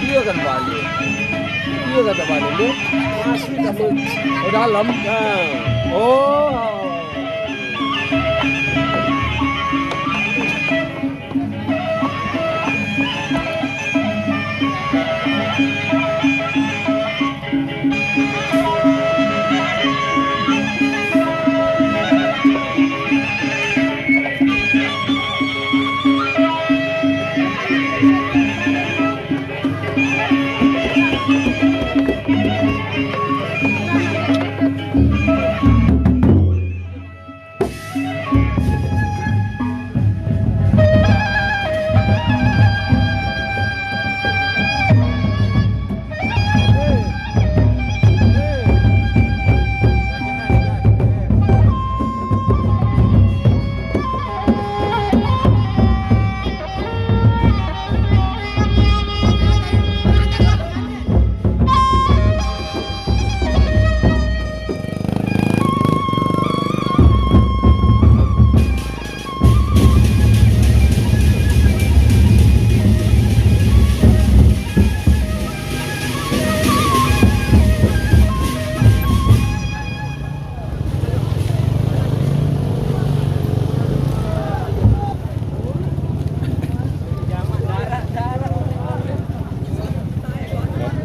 Iya kan balik. Iya kata balik lu. Asli kamu di dalam. Nah. Oh.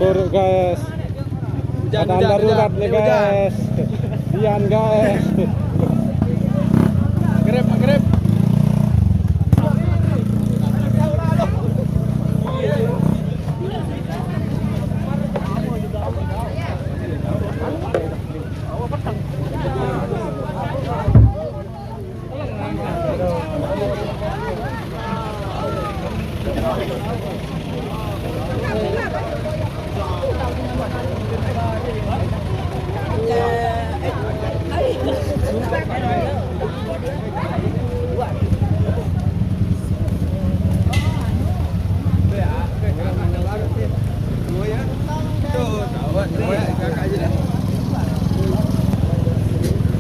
Buruk guys, keadaan darurat nih guys, Dian guys. Grab.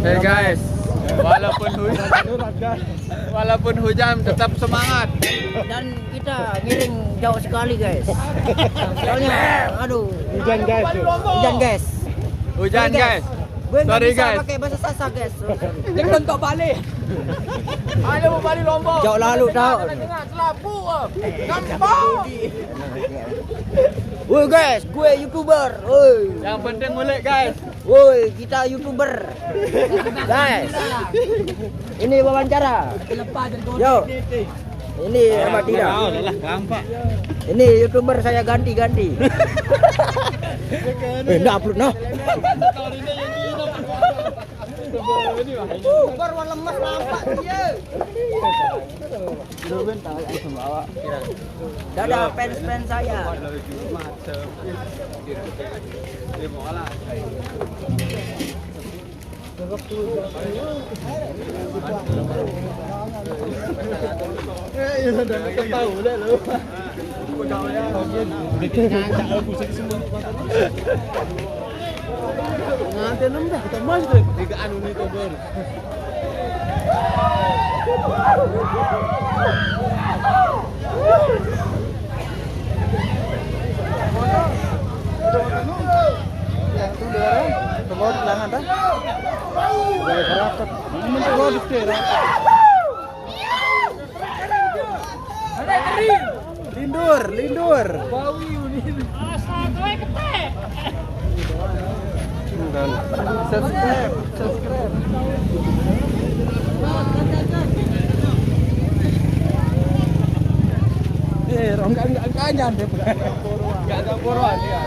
Hey guys, walaupun hujan tetap semangat. Dan kita ngiring jauh sekali guys. Soalnya aduh Hujan guys. Hujan guys. Sorry guys. Pakai bahasa Sasak guys. Jangan untuk balik. Ayo mau balik Lombok. Jauh lalu tahu. Selapu. Nampak. Woi guys, gue YouTuber. Woi. Yang penting mulai guys. Woi, kita YouTuber. Guys. Ini wawancara. Yo. Ini sama tidak? Ini YouTuber saya ganti-ganti. Enggak upload noh. Baru lemas nampak dia. Dadah fans-fans saya. Nanti dah kita masuk ke tiga anu nih tuh baru. Lindur. Subscribe. Enggak kanyan deh, enggak ada boruan ya.